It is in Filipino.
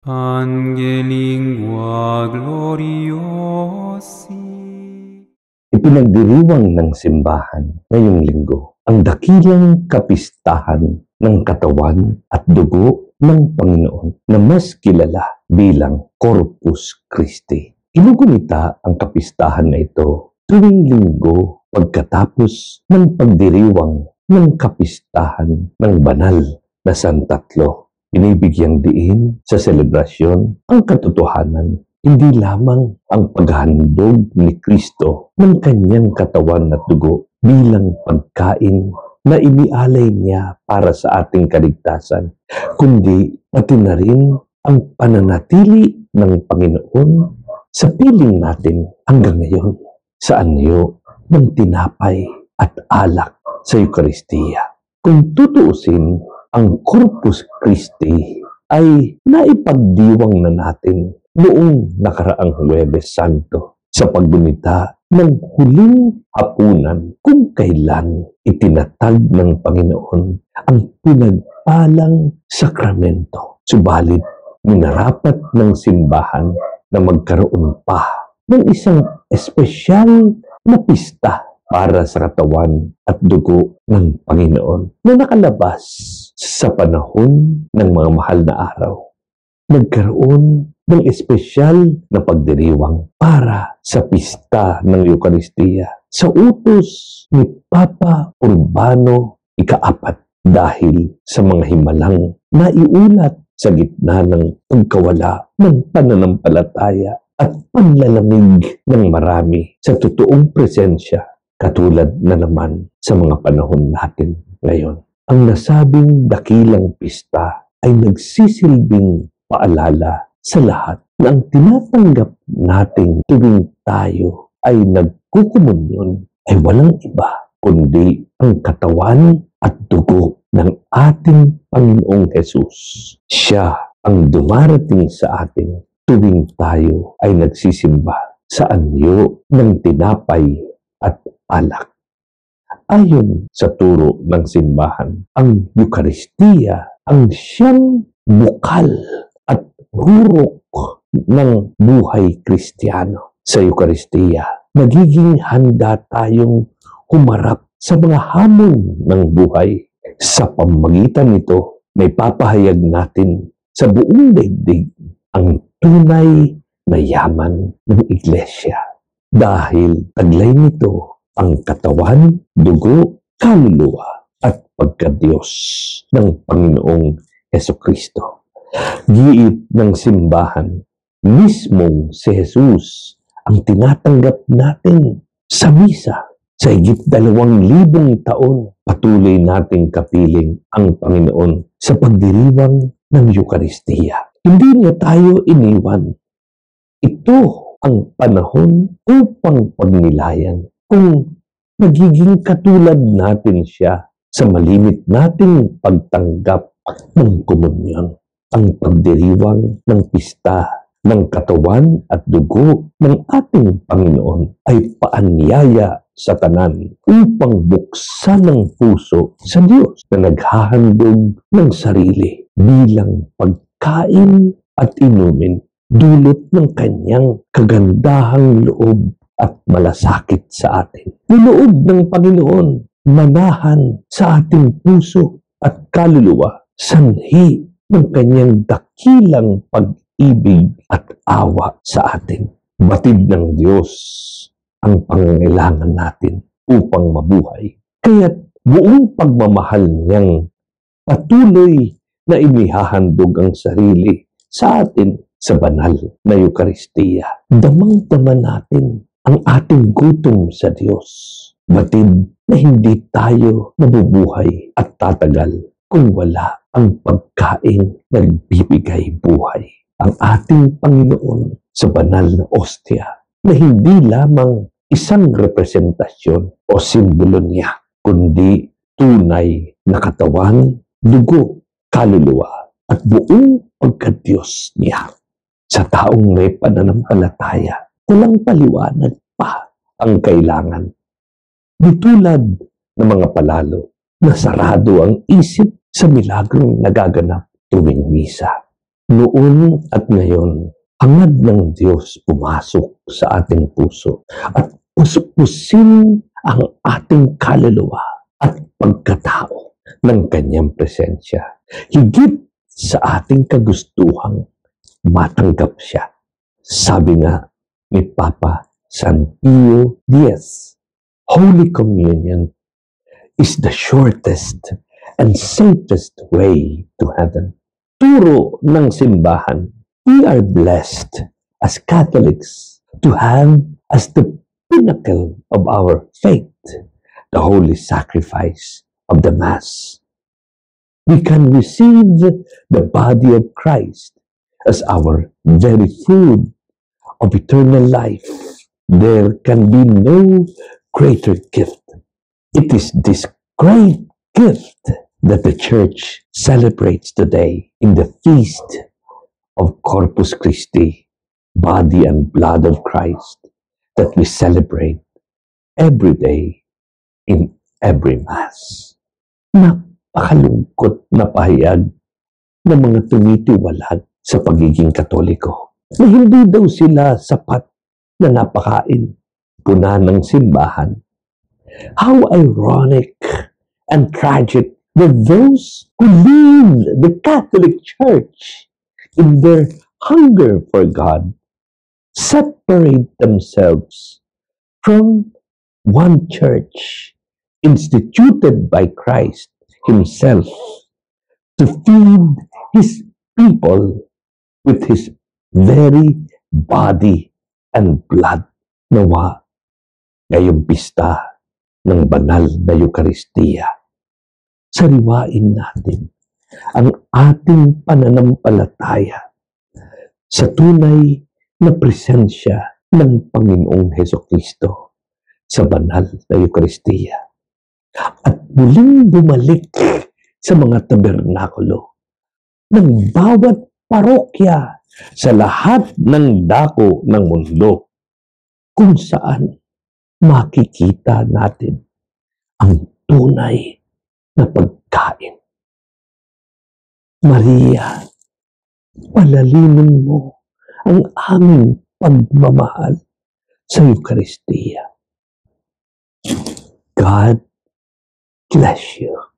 Angelingua gloriosi. Ipinagdiriwang ng simbahan ngayong linggo ang dakilang kapistahan ng katawan at dugo ng Panginoon na mas kilala bilang Corpus Christi. Inugunita ang kapistahan na ito tuwing linggo pagkatapos ng pagdiriwang ng kapistahan ng banal na Santatlo. Binibigyang diin sa selebrasyon ang katotohanan, hindi lamang ang paghandog ni Kristo ng kanyang katawan at dugo bilang pagkain na inialay niya para sa ating kaligtasan, kundi pati na rin ang pananatili ng Panginoon sa piling natin hanggang ngayon sa anyo ng tinapay at alak sa Eucharistia. Kung tutuusin, ang Corpus Christi ay naipagdiwang na natin noong nakaraang Huwebes Santo sa paggunita ng huling hapunan kung kailan itinatag ng Panginoon ang pinagpalang sakramento. Subalit, minarapat ng simbahan na magkaroon pa ng isang espesyal na pista para sa katawan at dugo ng Panginoon na nakalabas sa panahon ng mga mahal na araw. Nagkaroon ng espesyal na pagdiriwang para sa pista ng Eucharistia sa utos ni Papa Urbano ika-4 dahil sa mga himalang naiulat sa gitna ng pagkawala ng pananampalataya at panlalamig ng marami sa totoong presensya, katulad na naman sa mga panahon natin ngayon. Ang nasabing dakilang pista ay nagsisilbing paalala sa lahat na ang tinatanggap nating tuwing tayo ay nagkukomunyon ay walang iba kundi ang katawan at dugo ng ating Panginoong Hesus. Siya ang dumarating sa atin tuwing tayo ay nagsisimba sa anyo ng tinapay at alak. Ayon sa turo ng simbahan, ang Eucharistia ang siyang bukal at rurok ng buhay Kristiyano. Sa Eucharistia, nagiging handa tayong humarap sa mga hamon ng buhay. Sa pamamagitan nito, may papahayag natin sa buong daigdig ang tunay na yaman ng Iglesia. Dahil taglay nito ang katawan, dugo, kaluluwa at pagkadiyos ng Panginoong Hesukristo. Giit ng simbahan, mismong si Jesus ang tinatanggap natin sa misa. Sa higit 2,000 taon, patuloy nating kapiling ang Panginoon sa pagdiriwang ng Eucharistia. Hindi niya tayo iniwan. Ito ang panahon upang pagnilayan kung nagiging katulad natin siya sa malimit nating pagtanggap ng komunyon. Ang pagdiriwang ng pista ng katawan at dugo ng ating Panginoon ay paanyaya sa tanan upang buksan ng puso sa Diyos na naghahandog ng sarili bilang pagkain at inumin, dulot ng kanyang kagandahang loob at malasakit sa atin. Niloob ng Panginoon manahan sa ating puso at kaluluwa, sanhi ng kanyang dakilang pag-ibig at awa sa atin. Batid ng Diyos ang pangangailangan natin upang mabuhay. Kaya't buong pagmamahal niyang patuloy na inihahandog ang sarili sa atin sa banal na Eucharistia. Damang-dama natin ang ating gutom sa Diyos. Batid na hindi tayo nabubuhay at tatagal kung wala ang pagkain na nagbibigay buhay. Ang ating Panginoon sa banal na ostia na hindi lamang isang representasyon o simbolo niya, kundi tunay na katawan, dugo, kaluluwa at buong pagkadiyos niya. Sa taong may pananampalataya, walang paliwanag pa ang kailangan. Ditulad ng mga palalo na sarado ang isip sa milagrong nagaganap tuwing misa. Noon at ngayon, hangad ng Diyos pumasok sa ating puso at puspusin ang ating kaluluwa at pagkatao ng kanyang presensya. Higit sa ating kagustuhang matanggap siya. Sabi nga ni Papa San Pio X, Holy Communion is the shortest and safest way to heaven. Turo ng simbahan, we are blessed as Catholics to have as the pinnacle of our faith the holy sacrifice of the Mass. We can receive the body of Christ as our very food of eternal life. There can be no greater gift. It is this great gift that the Church celebrates today in the feast of Corpus Christi, body and blood of Christ, that we celebrate every day in every Mass. Napakalungkot na pahayag ng mga tumitiwalag sa pagiging Katoliko na hindi daw sila sapat na napakain. Puna ng simbahan. How ironic and tragic that those who leave the Catholic Church in their hunger for God separate themselves from one church instituted by Christ Himself to feed His people with His very body and blood. Nawa, ngayong pista ng banal na Eucharistia, sariwain natin ang ating pananampalataya sa tunay na presensya ng Panginoong Hesukristo sa banal na Eucharistia at muling bumalik sa mga tabernakulo ng bawat parokya sa lahat ng dako ng mundo kung saan makikita natin ang tunay na pagkain. Maria, palalimin mo ang aming pagmamahal sa Eucharistia. God bless you.